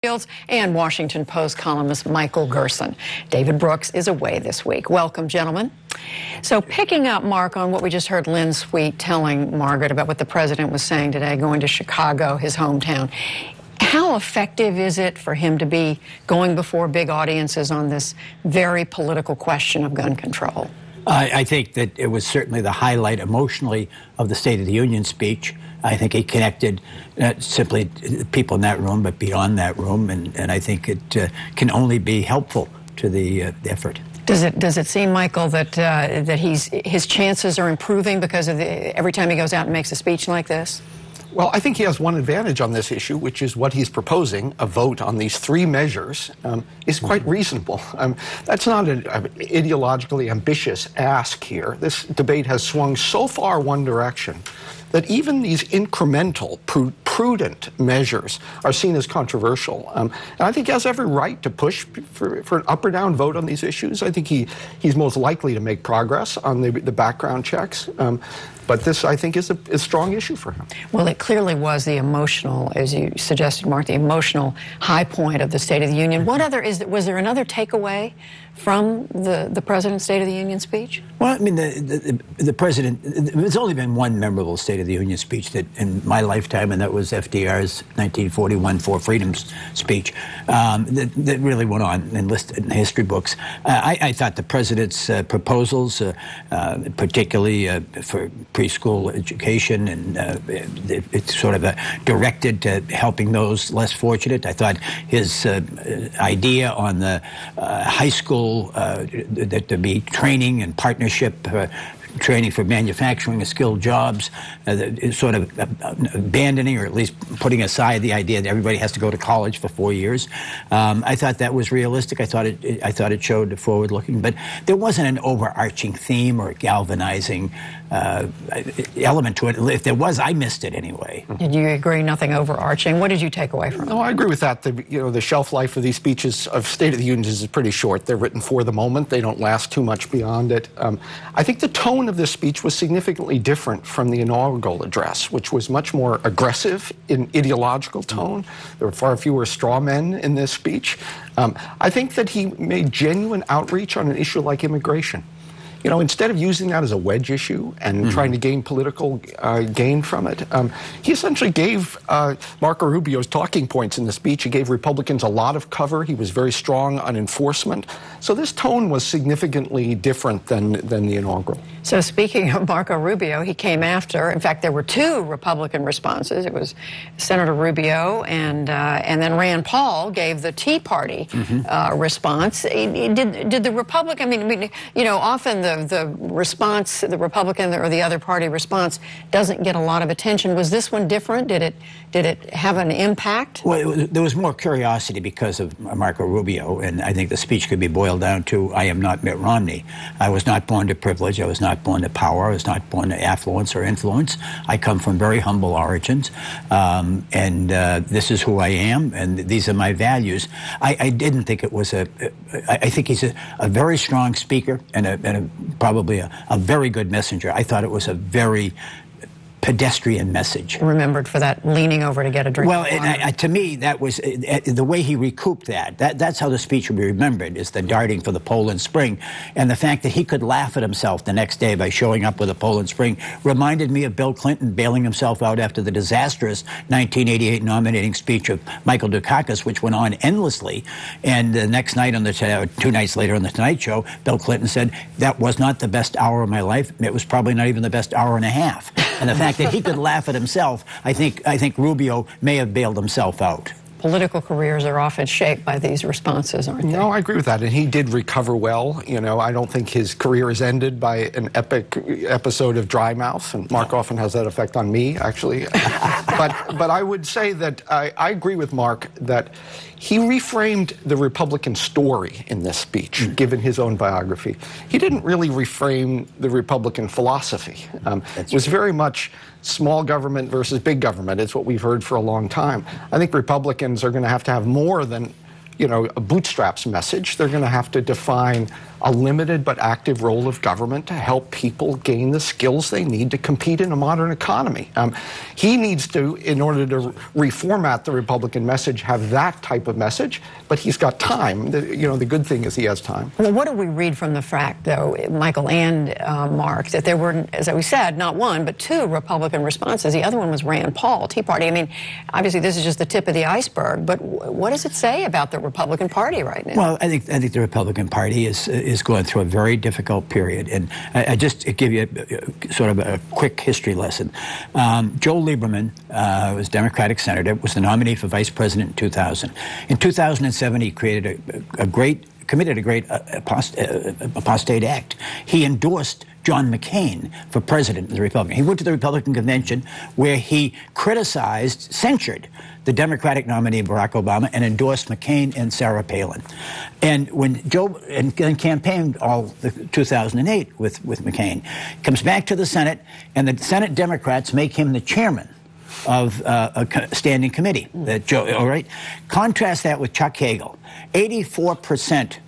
Fields and Washington Post columnist Michael Gerson. David Brooks is away this week. Welcome, gentlemen. So picking up, Mark, on what we just heard Lynn Sweet telling Margaret about what the president was saying today, going to Chicago, his hometown. How effective is it for him to be going before big audiences on this very political question of gun control? I think that it was certainly the highlight emotionally of the State of the Union speech. I think it connected not simply people in that room, but beyond that room, and I think it can only be helpful to the effort. Does it seem, Michael, that his chances are improving because of every time he goes out and makes a speech like this? Well, I think he has one advantage on this issue, which is what he's proposing, a vote on these three measures, is quite reasonable. That's not an ideologically ambitious ask here. This debate has swung so far one direction that even these incremental, prudent measures are seen as controversial. And I think he has every right to push for an up or down vote on these issues. I think he's most likely to make progress on the background checks. But this, I think, is a strong issue for him. Well, it clearly was the emotional, as you suggested, Mark, the emotional high point of the State of the Union. What other was there another takeaway from the President's State of the Union speech? Well, I mean, the President, there's only been one memorable State of the Union speech that in my lifetime, and that was FDR's 1941 Four Freedoms speech, that really went on and listed in the history books. I thought the President's proposals, particularly for preschool education, and it's sort of directed to helping those less fortunate. I thought his idea on the high school, that there be training and partnership, training for manufacturing and skilled jobs, sort of abandoning or at least putting aside the idea that everybody has to go to college for 4 years. I thought that was realistic. I thought it showed forward-looking, but there wasn't an overarching theme or galvanizing element to it. If there was, I missed it anyway. Did you agree? Nothing overarching. What did you take away from it? No, I agree with that. The shelf life of these speeches of State of the Union is pretty short. They're written for the moment. They don't last too much beyond it. I think the tone of this speech was significantly different from the inaugural address, which was much more aggressive in ideological tone. There were far fewer straw men in this speech. I think that he made genuine outreach on an issue like immigration. You know, instead of using that as a wedge issue and trying to gain political gain from it, he essentially gave Marco Rubio's talking points in the speech. He gave Republicans a lot of cover. He was very strong on enforcement. So this tone was significantly different than the inaugural. So speaking of Marco Rubio, he came after. In fact, there were two Republican responses. It was Senator Rubio and then Rand Paul gave the Tea Party response. Did the Republican? I mean, you know, often the response, the Republican or the other party response, doesn't get a lot of attention. Was this one different? Did it have an impact? Well, there was more curiosity because of Marco Rubio, and I think the speech could be boiled down to, I am not Mitt Romney. I was not born to privilege. I was not born to power. I was not born to affluence or influence. I come from very humble origins, and this is who I am, and these are my values. I didn't think it was I think he's a very strong speaker and probably a very good messenger. I thought it was a very pedestrian message. Remembered for that leaning over to get a drink. Well, to me, that was the way he recouped that's how the speech will be remembered, is the darting for the Poland Spring. And the fact that he could laugh at himself the next day by showing up with a Poland Spring reminded me of Bill Clinton bailing himself out after the disastrous 1988 nominating speech of Michael Dukakis, which went on endlessly. And the next night, 2 nights later on the Tonight Show, Bill Clinton said, that was not the best hour of my life. It was probably not even the best hour and a half. And the fact that he could laugh at himself, I think Rubio may have bailed himself out. Political careers are often shaped by these responses, aren't they? No, I agree with that. And he did recover well. You know, I don't think his career is ended by an epic episode of dry mouth. And Mark often has that effect on me, actually. but I would say that I agree with Mark that he reframed the Republican story in this speech, given his own biography. He didn't really reframe the Republican philosophy. It was very much small government versus big government. It's what we've heard for a long time. I think Republicans are going to have more than a bootstraps message. They're going to have to define a limited but active role of government to help people gain the skills they need to compete in a modern economy. He needs to, in order to reformat the Republican message, have that type of message, but he's got time. The good thing is he has time. Well, what do we read from the fact, though, Michael and Mark, that there were, as we said, not one, but two Republican responses? The other one was Rand Paul, Tea Party. I mean, obviously this is just the tip of the iceberg, but what does it say about the Republican Party right now? Well, I think the Republican Party is going through a very difficult period, and I just give you sort of a quick history lesson. Joe Lieberman was a Democratic senator, was the nominee for vice president in 2000. In 2007, he committed a great apostate act. He endorsed John McCain for president of the Republican. He went to the Republican convention where he censured the Democratic nominee Barack Obama and endorsed McCain and Sarah Palin. And when Joe and campaigned all 2008 with McCain, comes back to the Senate, and the Senate Democrats make him the chairman of a standing committee. All right. Contrast that with Chuck Hagel. 84%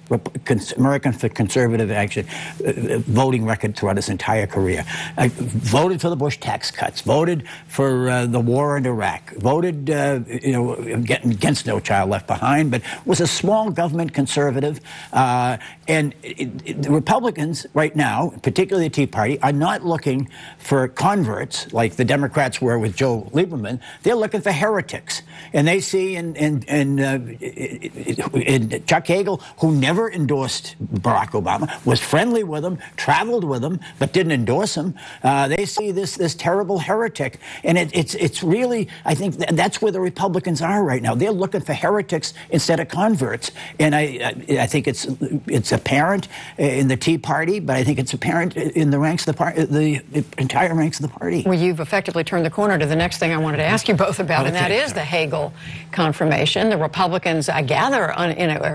American for Conservative Action voting record throughout his entire career. Voted for the Bush tax cuts, voted for the war in Iraq, voted against No Child Left Behind, but was a small government conservative. And the Republicans right now, particularly the Tea Party, are not looking for converts like the Democrats were with Joe Lieberman. They're looking for heretics. And they see in Chuck Hagel, who never endorsed Barack Obama, was friendly with him, traveled with him, but didn't endorse him. They see this terrible heretic, and it's really, I think that's where the Republicans are right now. They're looking for heretics instead of converts, and I think it's apparent in the Tea Party, but I think it's apparent in the ranks of the party, the entire ranks of the party. Well, you've effectively turned the corner to the next thing I wanted to ask you both about, and that is the Hagel confirmation. The Republicans, I gather,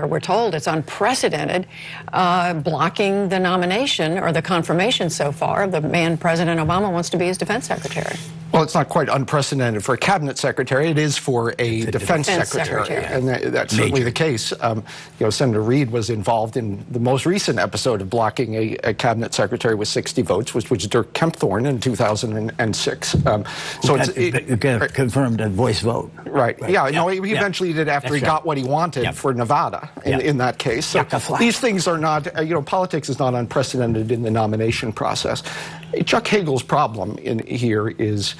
we're told it's unprecedented, blocking the nomination or the confirmation so far of the man President Obama wants to be his defense secretary. Well, it's not quite unprecedented for a cabinet secretary. It is for a defense secretary, and that's certainly the case. Senator Reid was involved in the most recent episode of blocking a cabinet secretary with 60 votes, which was Dirk Kempthorne in 2006. So it's confirmed a voice vote. Right. Yeah. No, he eventually did after he got what he wanted for Nevada in that case. So these things are not, politics is not unprecedented in the nomination process. Chuck Hagel's problem here is,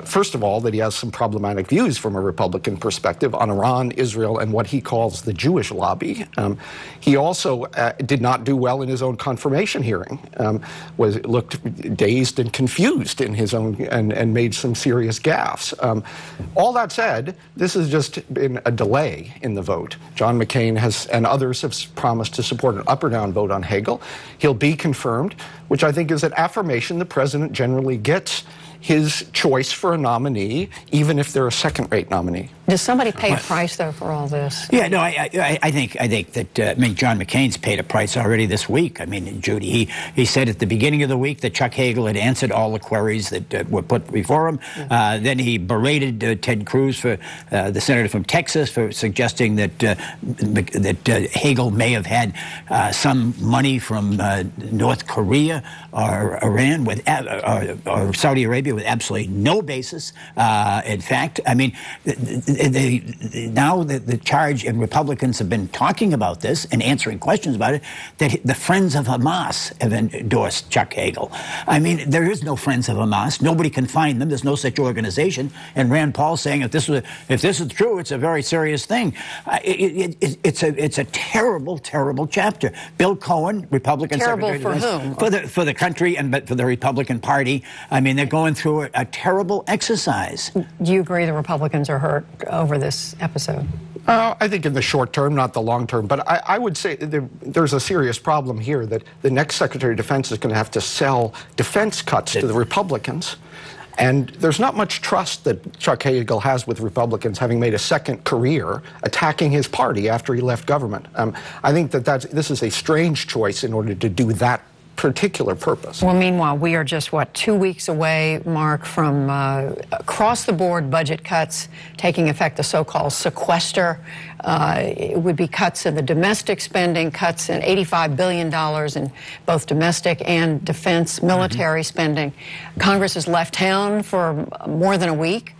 first of all, that he has some problematic views from a Republican perspective on Iran, Israel, and what he calls the Jewish lobby. He also did not do well in his own confirmation hearing, looked dazed and confused in his own, and made some serious gaffes. All that said, this has just been a delay in the vote. John McCain and others have promised to support an up or down vote on Hagel. He'll be confirmed, which I think is an affirmation the president generally gets his choice for a nominee, even if they're a second-rate nominee. Does somebody pay a price, though, for all this? Yeah, no, I think that John McCain's paid a price already this week. I mean, Judy, he said at the beginning of the week that Chuck Hagel had answered all the queries that were put before him. Then he berated Ted Cruz, the senator from Texas, for suggesting that Hagel may have had some money from North Korea or Iran or Saudi Arabia with absolutely no basis. In fact, I mean, now the charge, and Republicans have been talking about this and answering questions about it, that the Friends of Hamas have endorsed Chuck Hagel. I mean, there is no Friends of Hamas. Nobody can find them. There's no such organization. And Rand Paul saying if this is true, it's a very serious thing. It's a terrible, terrible chapter. Bill Cohen, Republican Secretary for whom? For the country and for the Republican Party. I mean, they're going through a terrible exercise. Do you agree the Republicans are hurt over this episode? I think in the short term, not the long term. But I would say there's a serious problem here that the next Secretary of Defense is going to have to sell defense cuts to the Republicans. And there's not much trust that Chuck Hagel has with Republicans, having made a second career attacking his party after he left government. I think this is a strange choice in order to do that particular purpose. Well, meanwhile, we are just, what, 2 weeks away, Mark, from across-the-board budget cuts taking effect, the so-called sequester. It would be cuts in the domestic spending, cuts in $85 billion in both domestic and defense military spending. Congress has left town for more than a week.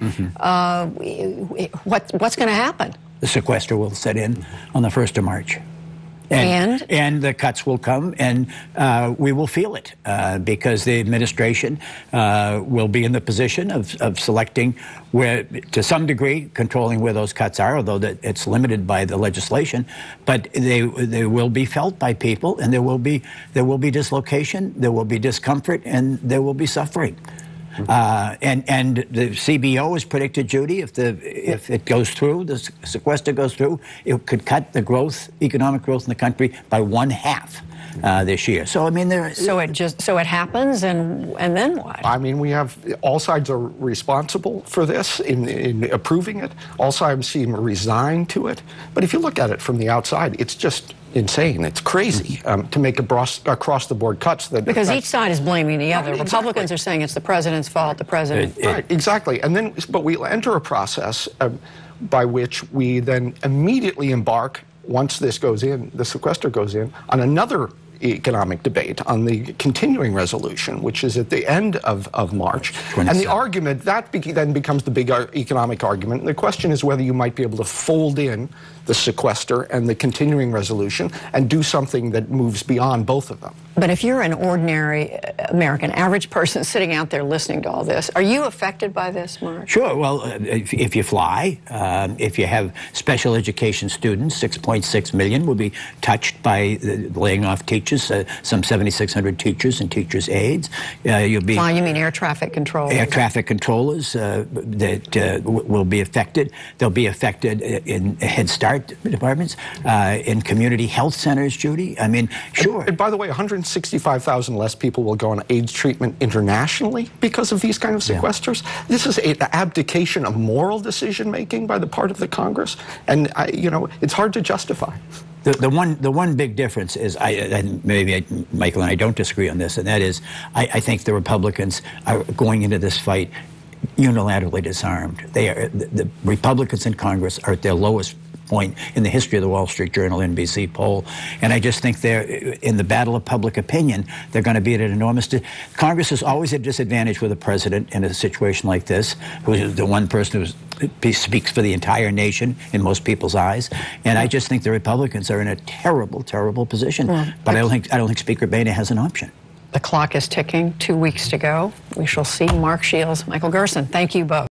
What's going to happen? The sequester will set in on the 1st of March. And the cuts will come, and we will feel it because the administration will be in the position of selecting where, to some degree, controlling where those cuts are, although that it's limited by the legislation. But they will be felt by people, and there will be dislocation, there will be discomfort, and there will be suffering. And the CBO has predicted, Judy, if it goes through, the sequester goes through, it could cut the economic growth in the country by 1/2 this year. So I mean, so it happens, and then what? I mean, we have all sides are responsible for this in approving it. All sides seem resigned to it. But if you look at it from the outside, it's just insane. It's crazy to make across-the-board cuts. Because each side is blaming the other. Exactly. Republicans are saying it's the president's fault, the president. Right, exactly. And then, but we enter a process by which we then immediately embark, once this goes in, the sequester goes in, on another economic debate on the continuing resolution, which is at the end of March. And the argument, that then becomes the big economic argument. And the question is whether you might be able to fold in the sequester and the continuing resolution and do something that moves beyond both of them. But if you're an ordinary American, average person sitting out there listening to all this, are you affected by this, Mark? Sure. Well, if you fly, if you have special education students, 6.6 million will be touched by laying off teachers, some 7,600 teachers and teachers' aides. You'll be. You mean air traffic controllers? Air traffic controllers that will be affected. They'll be affected in Head Start departments, in community health centers, Judy. I mean, sure. And by the way, 165,000 less people will go on AIDS treatment internationally because of these kind of sequesters. Yeah. This is an abdication of moral decision-making by the part of the Congress, and you know, it's hard to justify. The one big difference is, maybe Michael and I don't disagree on this, and that is, I think the Republicans are going into this fight unilaterally disarmed. The Republicans in Congress are at their lowest point in the history of the Wall Street Journal NBC poll, and I just think they're in the battle of public opinion. They're going to be at an enormous. Congress is always at a disadvantage with a president in a situation like this, who is the one person who speaks for the entire nation in most people's eyes. And I just think the Republicans are in a terrible, terrible position. But I don't think Speaker Boehner has an option. The clock is ticking. 2 weeks to go. We shall see. Mark Shields, Michael Gerson, thank you both.